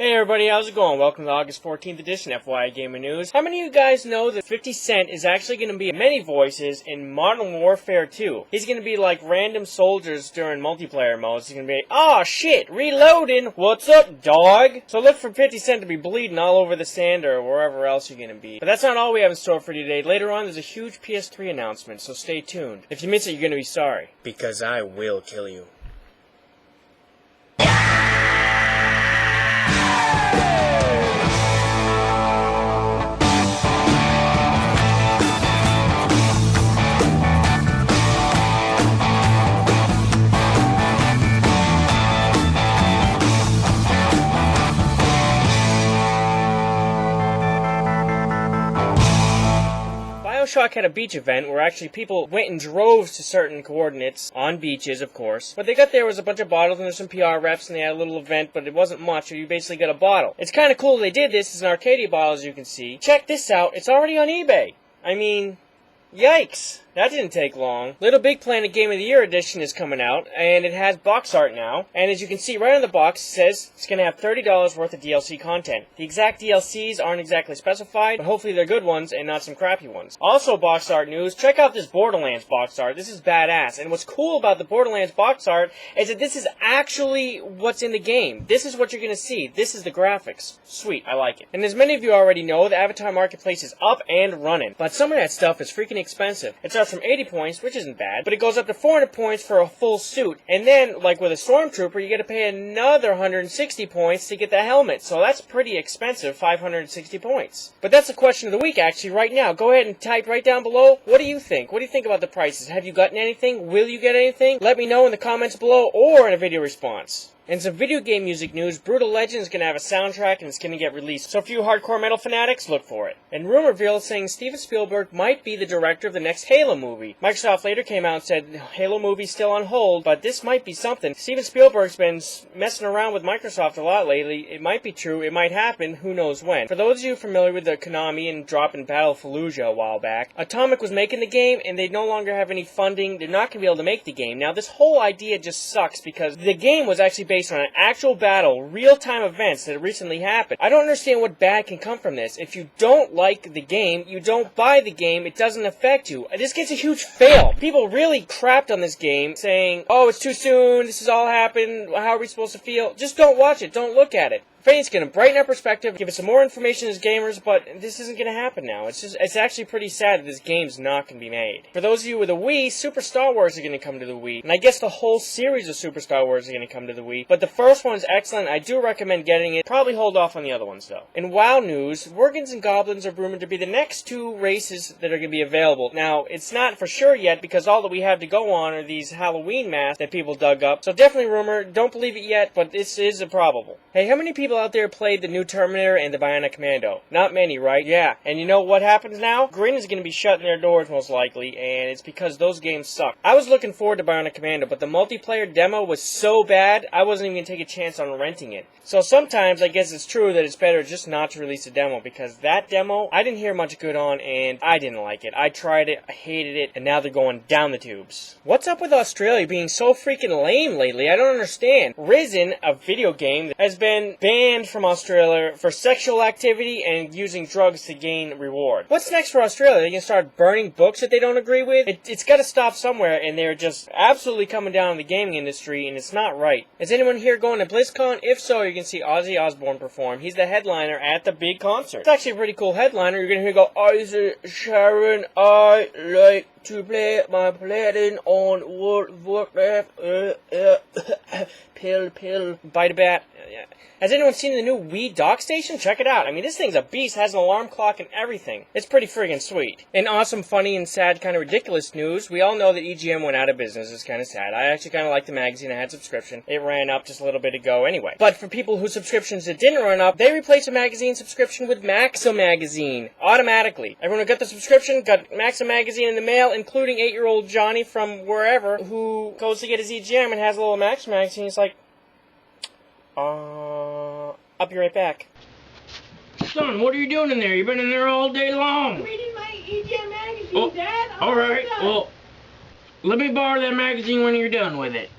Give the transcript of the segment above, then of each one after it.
Hey everybody, how's it going? Welcome to the August 14th edition FYI Gamer News. How many of you guys know that 50 Cent is actually going to be many voices in Modern Warfare 2? He's going to be like random soldiers during multiplayer modes. He's going to be, "Aw shit, reloading, what's up dog?" So look for 50 Cent to be bleeding all over the sand or wherever else you're going to be. But that's not all we have in store for you today. Later on there's a huge PS3 announcement, so stay tuned. If you miss it, you're going to be sorry. Because I will kill you. Bioshock had a beach event where actually people went in droves to certain coordinates, on beaches of course. What they got there was a bunch of bottles and there's some PR reps and they had a little event, but it wasn't much, you basically got a bottle. It's kind of cool they did this. It's an Arcadia bottle, as you can see. Check this out, it's already on eBay. I mean, yikes. That didn't take long. Little Big Planet Game of the Year edition is coming out, and it has box art now. And as you can see right on the box, it says it's going to have $30 worth of DLC content. The exact DLCs aren't exactly specified, but hopefully they're good ones and not some crappy ones. Also box art news, check out this Borderlands box art. This is badass. And what's cool about the Borderlands box art is that this is actually what's in the game. This is what you're going to see. This is the graphics. Sweet, I like it. And as many of you already know, the Avatar Marketplace is up and running. But some of that stuff is freaking expensive. It starts from 80 points, which isn't bad, but it goes up to 400 points for a full suit. And then, like with a Stormtrooper, you get to pay another 160 points to get the helmet. So that's pretty expensive, 560 points. But that's the question of the week, actually, right now. Go ahead and type right down below. What do you think? What do you think about the prices? Have you gotten anything? Will you get anything? Let me know in the comments below or in a video response. And some video game music news, Brutal Legend is going to have a soundtrack and it's going to get released. So if you hardcore metal fanatics, look for it. And rumorville is saying Steven Spielberg might be the director of the next Halo movie. Microsoft later came out and said Halo movie's still on hold, but this might be something. Steven Spielberg's been messing around with Microsoft a lot lately. It might be true, it might happen, who knows when. For those of you familiar with the Konami and dropping Battle of Fellujah a while back, Atomic was making the game and they no longer have any funding. They're not going to be able to make the game. Now this whole idea just sucks because the game was actually based on an actual battle, real-time events that recently happened. I don't understand what bad can come from this. If you don't like the game, you don't buy the game, it doesn't affect you. This gets a huge fail. People really crapped on this game, saying, "Oh, it's too soon, this has all happened, how are we supposed to feel?" Just don't watch it, don't look at it. It's going to brighten our perspective, give us some more information as gamers, but this isn't going to happen now. It's actually pretty sad that this game's not going to be made. For those of you with a Wii, Super Star Wars is going to come to the Wii. And I guess the whole series of Super Star Wars is going to come to the Wii. But the first one's excellent. I do recommend getting it. Probably hold off on the other ones, though. In WoW news, Worgans and Goblins are rumored to be the next two races that are going to be available. Now, it's not for sure yet, because all that we have to go on are these Halloween masks that people dug up. So definitely rumor. Don't believe it yet, but this is a probable. Hey, how many people out there played the new Terminator and the Bionic Commando? Not many, right? Yeah. And you know what happens now? GRIN is going to be shutting their doors most likely, and it's because those games suck. I was looking forward to Bionic Commando, but the multiplayer demo was so bad, I wasn't even going to take a chance on renting it. So sometimes I guess it's true that it's better just not to release a demo, because that demo, I didn't hear much good on, and I didn't like it. I tried it, I hated it, and now they're going down the tubes. What's up with Australia being so freaking lame lately? I don't understand. Risen, a video game, has been banned from Australia for sexual activity and using drugs to gain reward. What's next for Australia? They can start burning books that they don't agree with? It's got to stop somewhere, and they're just absolutely coming down on the gaming industry, and it's not right. Is anyone here going to Blizzcon? If so, you can see Ozzy Osbourne perform. He's the headliner at the big concert. It's actually a pretty cool headliner. You're going to hear go, "Ozzy, Sharon, I like to play my Platin on Warcraft, pill, bite a bat." Has anyone seen the new Wii Dock Station? Check it out. I mean, this thing's a beast, has an alarm clock and everything. It's pretty friggin' sweet. In awesome, funny, and sad, kind of ridiculous news, we all know that EGM went out of business. It's kind of sad. I actually kind of like the magazine. I had subscription. It ran up just a little bit ago anyway. But for people whose subscriptions that didn't run up, they replaced a magazine subscription with Maxim magazine. Automatically. Everyone who got the subscription got Maxim magazine in the mail, including 8-year-old Johnny from wherever, who goes to get his EGM and has a little Maxim magazine. He's like, I'll be right back. Son, what are you doing in there? You've been in there all day long. I'm reading my EGM magazine, Dad. Alright, well, let me borrow that magazine when you're done with it.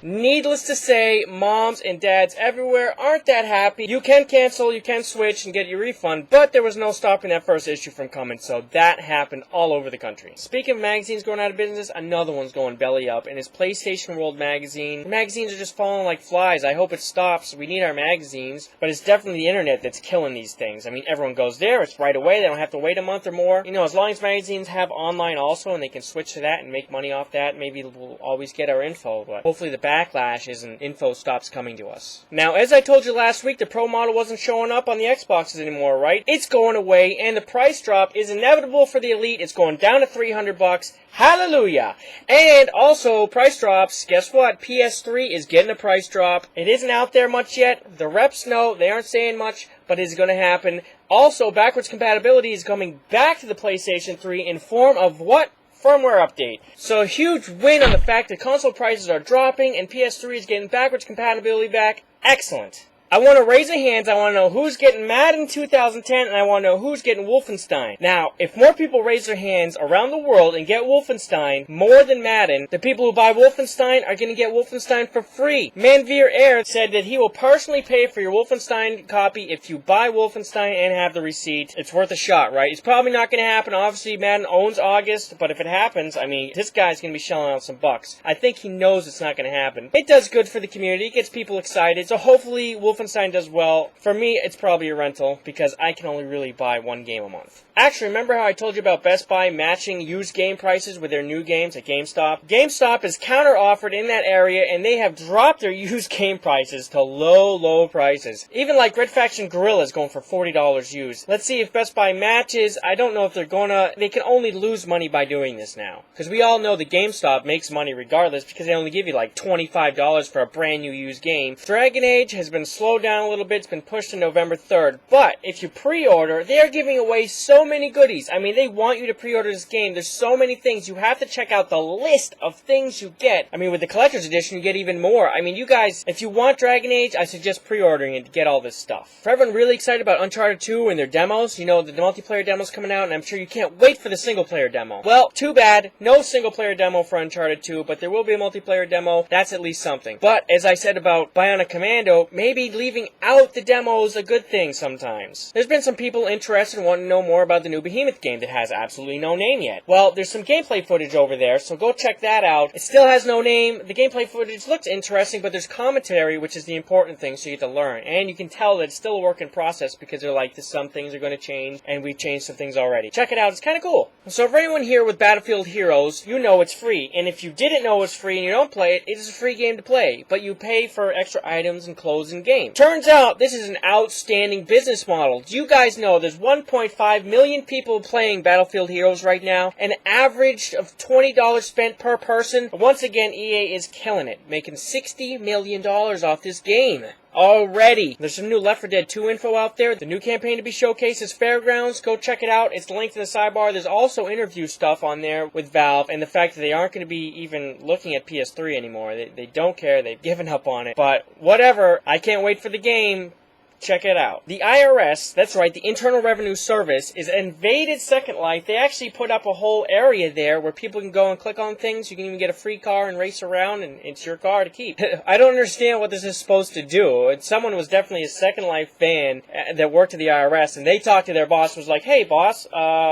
Needless to say, moms and dads everywhere aren't that happy. You can cancel, you can switch and get your refund, but there was no stopping that first issue from coming, so that happened all over the country. Speaking of magazines going out of business, another one's going belly up, and it's PlayStation World magazine. The magazines are just falling like flies. I hope it stops. We need our magazines, but it's definitely the internet that's killing these things. I mean, everyone goes there, it's right away, they don't have to wait a month or more. You know, as long as magazines have online also, and they can switch to that and make money off that, maybe we'll always get our info, but hopefully the backlash isn't info stops coming to us. Now, as I told you last week, the Pro model wasn't showing up on the Xboxes anymore, right? It's going away, and the price drop is inevitable for the Elite. It's going down to $300. Hallelujah! And also, price drops, guess what? PS3 is getting a price drop. It isn't out there much yet. The reps know, they aren't saying much, but it's going to happen. Also, backwards compatibility is coming back to the PlayStation 3 in form of what? Firmware update. So a huge win on the fact that console prices are dropping and PS3 is getting backwards compatibility back. Excellent. I want to raise the hands. I want to know who's getting Madden 2010, and I want to know who's getting Wolfenstein. Now, if more people raise their hands around the world and get Wolfenstein more than Madden, the people who buy Wolfenstein are going to get Wolfenstein for free. Manveer Air said that he will personally pay for your Wolfenstein copy if you buy Wolfenstein and have the receipt. It's worth a shot, right? It's probably not going to happen. Obviously, Madden owns August, but if it happens, I mean, this guy's going to be shelling out some bucks. I think he knows it's not going to happen. It does good for the community. It gets people excited. So hopefully, Wolfenstein does well. For me, it's probably a rental because I can only really buy one game a month. Actually, remember how I told you about Best Buy matching used game prices with their new games at Gamestop? Gamestop is counter-offered in that area, and they have dropped their used game prices to low, low prices. Even like Red Faction Gorilla is going for $40 used. Let's see if Best Buy matches. I don't know if they're gonna. They can only lose money by doing this now. Because we all know that GameStop makes money regardless because they only give you like $25 for a brand new used game. Dragon Age has been slowed down a little bit. It's been pushed to November 3rd. But if you pre-order, they are giving away so many goodies. I mean, they want you to pre-order this game. There's so many things. You have to check out the list of things you get. I mean, with the collector's edition, you get even more. I mean, you guys, if you want Dragon Age, I suggest pre-ordering it to get all this stuff. For everyone really excited about Uncharted 2 and their demos, you know, the multiplayer demo's coming out, and I'm sure you can't wait for the single-player demo. Well, too bad. No single-player demo for Uncharted 2, but there will be a multiplayer demo. That's at least something. But, as I said about Bionic Commando, maybe leaving out the demo is a good thing sometimes. There's been some people interested and wanting to know more about the new Behemouth game that has absolutely no name yet. Well, there's some gameplay footage over there, so go check that out. It still has no name. The gameplay footage looks interesting, but there's commentary, which is the important thing, so you get to learn. And you can tell that it's still a work in process because they're like, some things are going to change, and we've changed some things already. Check it out. It's kind of cool. So for anyone here with Battlefield Heroes, you know it's free. And if you didn't know it's free and you don't play it, it is a free game to play. But you pay for extra items and clothes in game. Turns out this is an outstanding business model. Do you guys know there's 1.5 million people playing Battlefield Heroes right now? An average of $20 spent per person. Once again, EA is killing it, making $60 million off this game. Already. There's some new Left 4 Dead 2 info out there. The new campaign to be showcased is Fairgrounds. Go check it out. It's linked in the sidebar. There's also interview stuff on there with Valve and the fact that they aren't going to be even looking at PS3 anymore. They don't care. They've given up on it. But whatever. I can't wait for the game. Check it out. The IRS, that's right, the Internal Revenue Service, is invaded Second Life. They actually put up a whole area there where people can go and click on things. You can even get a free car and race around, and it's your car to keep. I don't understand what this is supposed to do. And someone was definitely a Second Life fan that worked at the IRS, and they talked to their boss, was like, hey, boss,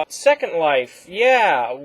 Second Life, yeah,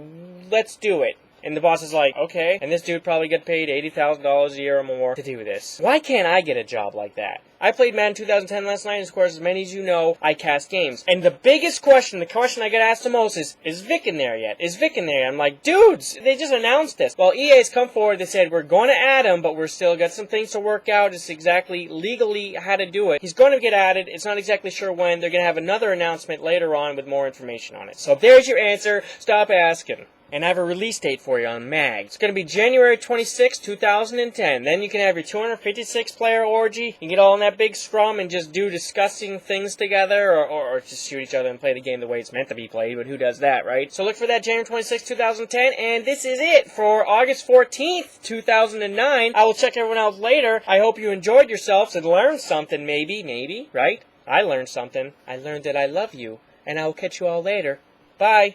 let's do it. And the boss is like, okay. And this dude probably get paid $80,000 a year or more to do this. Why can't I get a job like that? I played Madden 2010 last night, and of course, as many as you know, I cast games. And the biggest question, the question I get asked the most is Vick in there yet? Is Vick in there? I'm like, dudes, they just announced this. Well, EA's come forward, they said, we're going to add him, but we're still got some things to work out. It's exactly legally how to do it. He's going to get added. It's not exactly sure when. They're going to have another announcement later on with more information on it. So there's your answer. Stop asking. And I have a release date for you on MAG. It's going to be January 26, 2010. Then you can have your 256-player orgy. You can get all in that big scrum and just do disgusting things together, or just shoot each other and play the game the way it's meant to be played, but who does that, right? So look for that January 26, 2010, and this is it for August 14th, 2009. I will check everyone else later. I hope you enjoyed yourselves and learned something, maybe, right? I learned something. I learned that I love you, and I will catch you all later. Bye.